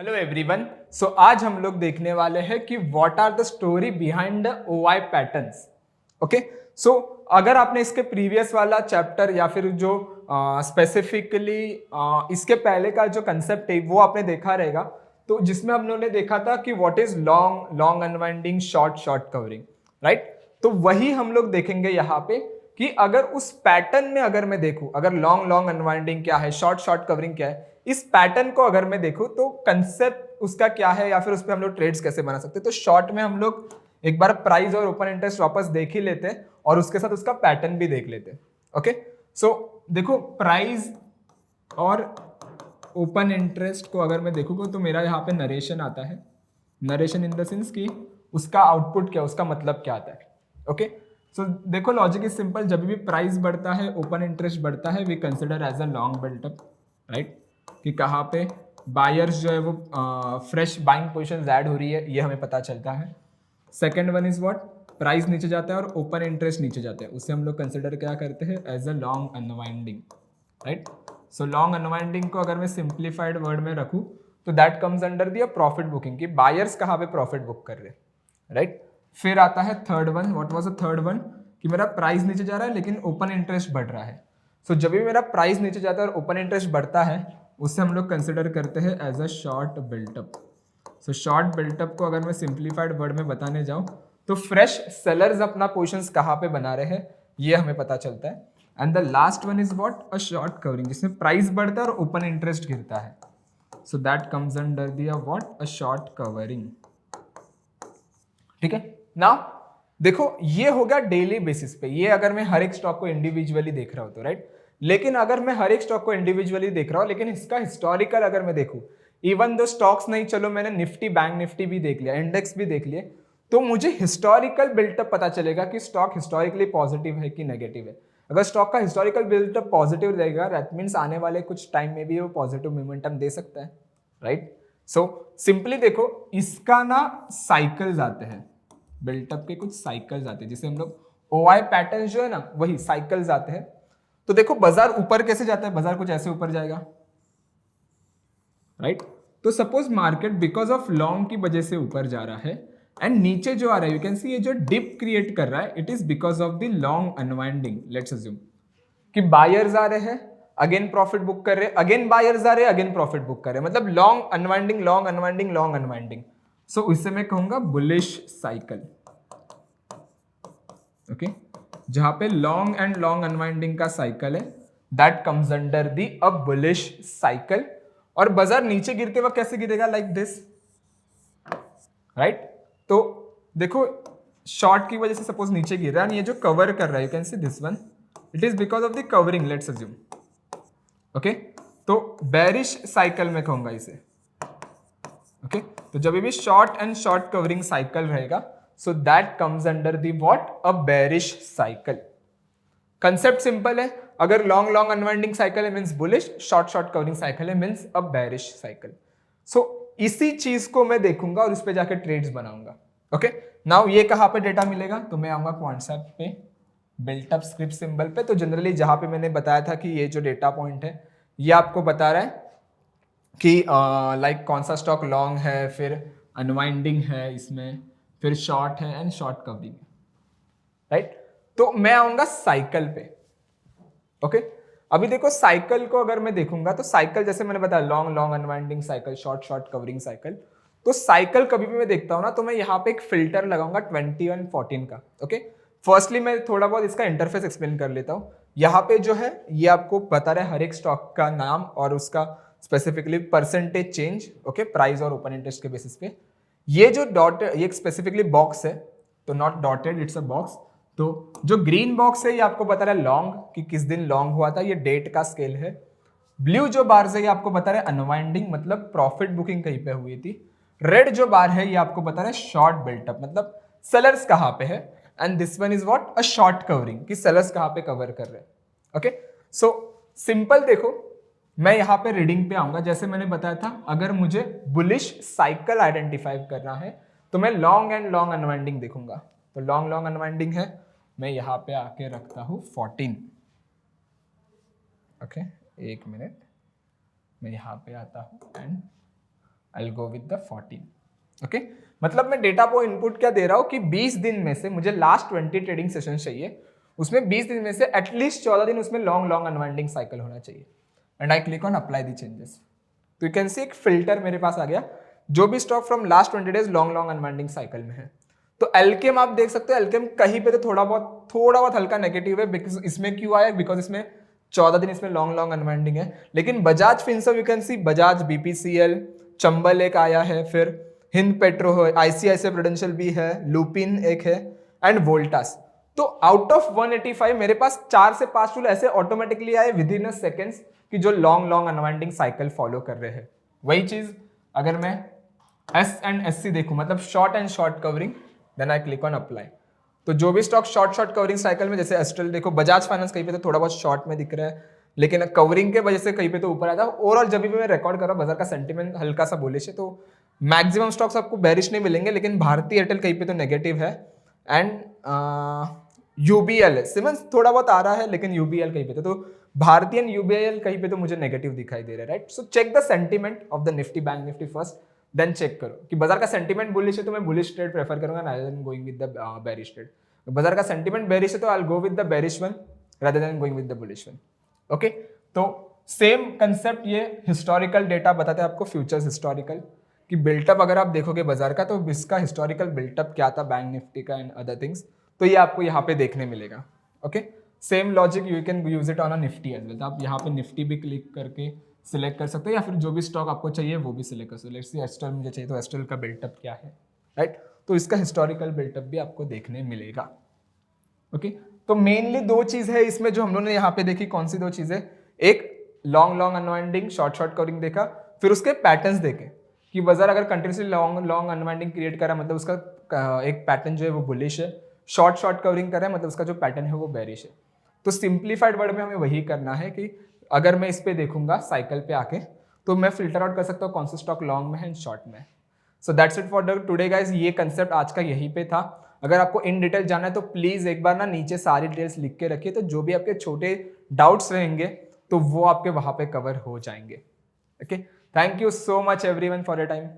Hello everyone. सो आज हम लोग देखने वाले हैं कि what are the story behind the OI patterns. Okay, so अगर आपने इसके प्रीवियस वाला चैप्टर या फिर जो स्पेसिफिकली इसके पहले का जो कंसेप्ट है वो आपने देखा रहेगा, तो जिसमें हम लोगों ने देखा था कि what is long long unwinding short short covering, right. तो वही हम लोग देखेंगे यहाँ पे कि अगर उस पैटर्न में अगर मैं देखूं, अगर लॉन्ग लॉन्ग अनवाइंडिंग क्या है, शॉर्ट शॉर्ट कवरिंग क्या है, इस पैटर्न को अगर मैं देखूं तो कंसेप्ट उसका क्या है या फिर उस पर हम लोग ट्रेड्स कैसे बना सकते हैं। तो शॉर्ट में हम लोग एक बार प्राइस और ओपन इंटरेस्ट वापस देख ही लेते हैं और उसके साथ उसका पैटर्न भी देख लेते हैं। ओके, सो देखो प्राइस और ओपन इंटरेस्ट को अगर मैं देखूंगा तो मेरा यहाँ पे नरेशन आता है। नरेशन इन द सेंस कि उसका आउटपुट क्या, उसका मतलब क्या आता है। ओके, सो देखो लॉजिक इज सिंपल, जब भी प्राइस बढ़ता है ओपन इंटरेस्ट बढ़ता है, we consider as a long built up, right. कि कहाँ पे बायर्स जो है वो फ्रेश बाइंग पोजिशन ऐड हो रही है, ये हमें पता चलता है। Second one is what, price नीचे जाता है और ओपन इंटरेस्ट नीचे जाता है, उसे हम लोग कंसिडर क्या करते हैं, as a long unwinding, right. So long unwinding को अगर मैं सिंप्लीफाइड वर्ड में रखूं तो that comes under the profit booking, कि बायर्स कहाँ पे प्रॉफिट बुक कर रहे हैं, राइट। फिर आता है third one, what was the third one, कि मेरा प्राइस नीचे जा रहा है लेकिन ओपन इंटरेस्ट बढ़ रहा है। सो जब भी मेरा प्राइस नीचे जाता है और ओपन इंटरेस्ट बढ़ता है, उससे हम लोग कंसिडर करते हैं as a short built up. So short built up को अगर मैं सिंप्लीफाइड वर्ड में बताने जाऊं तो फ्रेश सेलर्स अपना पोजिशंस कहाँ पे बना रहे हैं ये हमें पता चलता है। And the last one is what, a short covering, जिसमें प्राइस बढ़ता है और ओपन इंटरेस्ट गिरता है। सो दैट कम्स अंडर दिया व्हाट, अ शॉर्ट कवरिंग। ठीक है, नाउ देखो ये हो गया डेली बेसिस पे, ये अगर मैं हर एक स्टॉक को इंडिविजुअली देख रहा हूं तो, राइट। लेकिन अगर मैं हर एक स्टॉक को इंडिविजुअली देख रहा हूं लेकिन इसका हिस्टोरिकल अगर मैं देखूं, इवन दो स्टॉक्स नहीं, चलो मैंने निफ्टी बैंक निफ्टी भी देख लिया, इंडेक्स भी देख लिए, तो मुझे हिस्टोरिकल बिल्टअप पता चलेगा कि स्टॉक हिस्टोरिकली पॉजिटिव है कि नेगेटिव है। अगर स्टॉक का हिस्टोरिकल बिल्टअप पॉजिटिव रहेगा, दैट मीन्स आने वाले कुछ टाइम में भी वो पॉजिटिव मोमेंटम दे सकता है, राइट। सो सिंपली देखो इसका ना साइकिल्स आते हैं, बिल्टअप के कुछ साइकिल्स आते हैं, जिसे हम लोग ओआई पैटर्न जो है ना वही साइकिल्स आते हैं। तो देखो बाजार ऊपर कैसे जाता है, बाजार कुछ ऐसे ऊपर जाएगा, राइट। तो suppose market because of long की वजह से ऊपर जा रहा है एंड नीचे जो आ रहा है, यू कैन सी ये जो डिप क्रिएट कर रहा है, it is because of the long unwinding. Let's assume कि बायर्स आ रहे हैं, अगेन प्रॉफिट बुक कर रहे हैं, अगेन बायर्स आ रहे हैं, अगेन प्रॉफिट बुक कर रहे हैं, मतलब long unwinding long unwinding long unwinding. So इससे मैं कहूंगा बुलिश साइकिल। ओके, जहां पे लॉन्ग एंड लॉन्ग अनवाइंडिंग का साइकिल है, that comes under the a bullish cycle. और बाजार नीचे गिरते वक्त कैसे गिरेगा, लाइक दिस, राइट। तो देखो शॉर्ट की वजह से सपोज नीचे गिर रहा है, ये जो कवर कर रहा है, you can see this one, it is because of the covering, let's assume. Okay, तो बेरिश साइकिल में कहूंगा इसे। ओके, तो जब भी short and short covering cycle रहेगा, so that comes under the what, a bearish cycle. Concept simple है, अगर लॉन्ग लॉन्ग अनवाइंडिंग साइकिल है means bullish, short short covering cycle है means a bearish cycle. So इसी चीज को मैं देखूंगा और उस पर जाकर ट्रेड्स बनाऊंगा। ओके, नाउ ये कहां पे डेटा मिलेगा, तो मैं आऊंगा क्वांटसेप्ट पे, बिल्टअप स्क्रिप्ट सिंबल पे। तो जनरली जहां पे मैंने बताया था कि ये जो डेटा पॉइंट है ये आपको बता रहा है कि लाइक कौन सा स्टॉक लॉन्ग है, फिर अनवाइंडिंग है इसमें, फिर शॉर्ट है एंड शॉर्ट कवरिंग है, राइट। तो मैं आऊंगा साइकिल पे। ओके, अभी देखो साइकिल को अगर मैं देखूंगा तो साइकिल जैसे मैंने बताया long long unwinding cycle, short short covering cycle. तो साइकिल कभी भी मैं देखता हूं ना तो मैं यहाँ पे एक फिल्टर लगाऊंगा 2114 का। ओके, फर्स्टली मैं थोड़ा बहुत इसका इंटरफेस एक्सप्लेन कर लेता हूँ। यहाँ पे जो है ये आपको बता रहा है हर एक स्टॉक का नाम और उसका specifically percentage change, okay, price और ओपन इंटरेस्ट के बेसिस पे। ये जो डॉट, ये स्पेसिफिकली बॉक्स है, तो not dotted, it's a box. तो जो ग्रीन बॉक्स है ये आपको बता रहा है लॉन्ग, कि किस दिन लॉन्ग हुआ था, ये डेट का स्केल है। ब्लू जो बार है ये आपको बता रहा है अनवाइंडिंग, मतलब प्रॉफिट बुकिंग कहीं पे हुई थी। रेड जो बार है ये आपको बता रहा है शॉर्ट बिल्टअप, मतलब सेलर्स कहां पे है। And this one is what, a short covering, कि सेलर्स कहां पे कवर कर रहे हैं। ओके, सो सिंपल देखो, मैं यहां पे रीडिंग पे आऊंगा, जैसे मैंने बताया था अगर मुझे बुलिश साइकिल आइडेंटिफाई करना है तो मैं लॉन्ग एंड लॉन्ग अनवाइंडिंग देखूंगा। तो लॉन्ग लॉन्ग अनवाइंडिंग है, मैं यहां पे आके रखता हूं 14। ओके, एक मिनट, मैं यहां पे आता हूं and I will go with the 14। Okay, मतलब मैं डेटा को इनपुट क्या दे रहा हूँ कि 20 दिन में से मुझे लास्ट 20 ट्रेडिंग सेशन चाहिए, उसमें 20 दिन में से एटलीस्ट 14 दिन उसमें लॉन्ग अनवाइंडिंग साइकिल होना चाहिए। And I click on apply the changes, तो यू कैन सी एक फिल्टर मेरे पास आ गया, जो भी stock from last 20 days long unwinding cycle में है। तो एल्केम आप देख सकते हो, एल्केम कहीं पे तो थोड़ा बहुत हल्का नेगेटिव है, बिकॉज इसमें क्यों आया, बिकॉज इसमें 14 दिन इसमें लॉन्ग अनवाइंडिंग है। लेकिन Bajaj Finserv you can C, Bajaj, BPCL, Chambal एक आया है, फिर हिंद पेट्रो है, आईसीआईसीआई प्रूडेंशियल भी है, लुपिन एक है, एंड वोल्टास। तो आउट ऑफ 185 मेरे पास 4 से 5 टूल ऐसे ऑटोमेटिकली आए विद इन अ सेकेंड्स कि जो लॉन्ग अनवाइंडिंग साइकिल फॉलो कर रहे हैं। वही चीज अगर मैं एस एंड एस सी देखूं, मतलब short and short covering, then I click on apply. तो जो भी स्टॉक शॉर्ट कवरिंग साइकिल में, जैसे एस्ट्रल देखो, बजाज फाइनेंस कहीं पे तो थोड़ा बहुत शॉर्ट में दिख रहा है, लेकिन कवरिंग के वजह से कहीं पे तो ऊपर आता है। ओवरऑल जब भी मैं रिकॉर्ड कर रहा हूँ, बाजार का सेंटीमेंट हल्का सा बुलिश है, तो मैक्सिमम स्टॉक्स आपको बेरिश नहीं मिलेंगे, लेकिन भारतीय एयरटेल कहीं पे तो नेगेटिव है, एंड यूबीएल है, सिमंस थोड़ा बहुत आ रहा है, लेकिन यूबीएल कहीं पे तो भारतीय एंड यूबीएल कहीं पे तो मुझे नेगेटिव दिखाई दे रहा है, right. So check the sentiment of the Nifty, bank Nifty first, then check करो कि बाजार का सेंटीमेंट बुलिश है तो मैं बुलिश ट्रेड प्रेफर करूंगा rather than going with the bearish trade. बाजार का सेंटीमेंट बेरिश है तो I will go with the bearish one rather than going with the bullish one. Okay, तो सेम कंसेप्ट, ये हिस्टोरिकल डेटा बताते हैं आपको, फ्यूचर्स हिस्टोरिकल, कि बिल्टअप अगर आप देखोगे बाजार का, तो इसका हिस्टोरिकल बिल्टअप क्या था बैंक निफ्टी का एंड अदर थिंग्स, तो ये आपको यहाँ पे देखने मिलेगा। Okay, same logic you can use it on a Nifty as well. तो आप यहाँ पे निफ्टी भी क्लिक करके सिलेक्ट कर सकते हो, या फिर जो भी स्टॉक आपको चाहिए वो भी सिलेक्ट कर सकते हो। लेट्स सी एस्ट्रल मुझे चाहिए, तो एस्ट्रल का बिल्टअप क्या है, राइट। तो इसका हिस्टोरिकल बिल्टअप भी आपको देखने मिलेगा। ओके, तो मेनली 2 चीज है इसमें जो हम लोगों ने यहाँ पे देखी। कौन सी 2 चीजें? एक लॉन्ग अनवाइंडिंग, शॉर्ट कवरिंग देखा, फिर उसके पैटर्न्स देखे कि बाजार अगर कंटिन्यूसली लॉन्ग अनवाइंडिंग क्रिएट कर रहा है, मतलब उसका एक पैटर्न जो है वो बुलिश है, शॉर्ट कवरिंग कर रहा है, मतलब उसका जो पैटर्न है वो बेरिश है। तो सिंप्लीफाइड वर्ड में हमें वही करना है कि अगर मैं इस पे देखूंगा साइकिल पे आके, तो मैं फिल्टर आउट कर सकता हूँ कौन सा स्टॉक लॉन्ग में है एंड शॉर्ट में। So that's it for today guys. ये कंसेप्ट आज का यहीं पे था। अगर आपको इन डिटेल जाना है तो प्लीज एक बार ना नीचे सारी डिटेल्स लिख के रखिए, तो जो भी आपके छोटे डाउट्स रहेंगे तो वो आपके वहां पे कवर हो जाएंगे। Okay, thank you so much everyone for your time.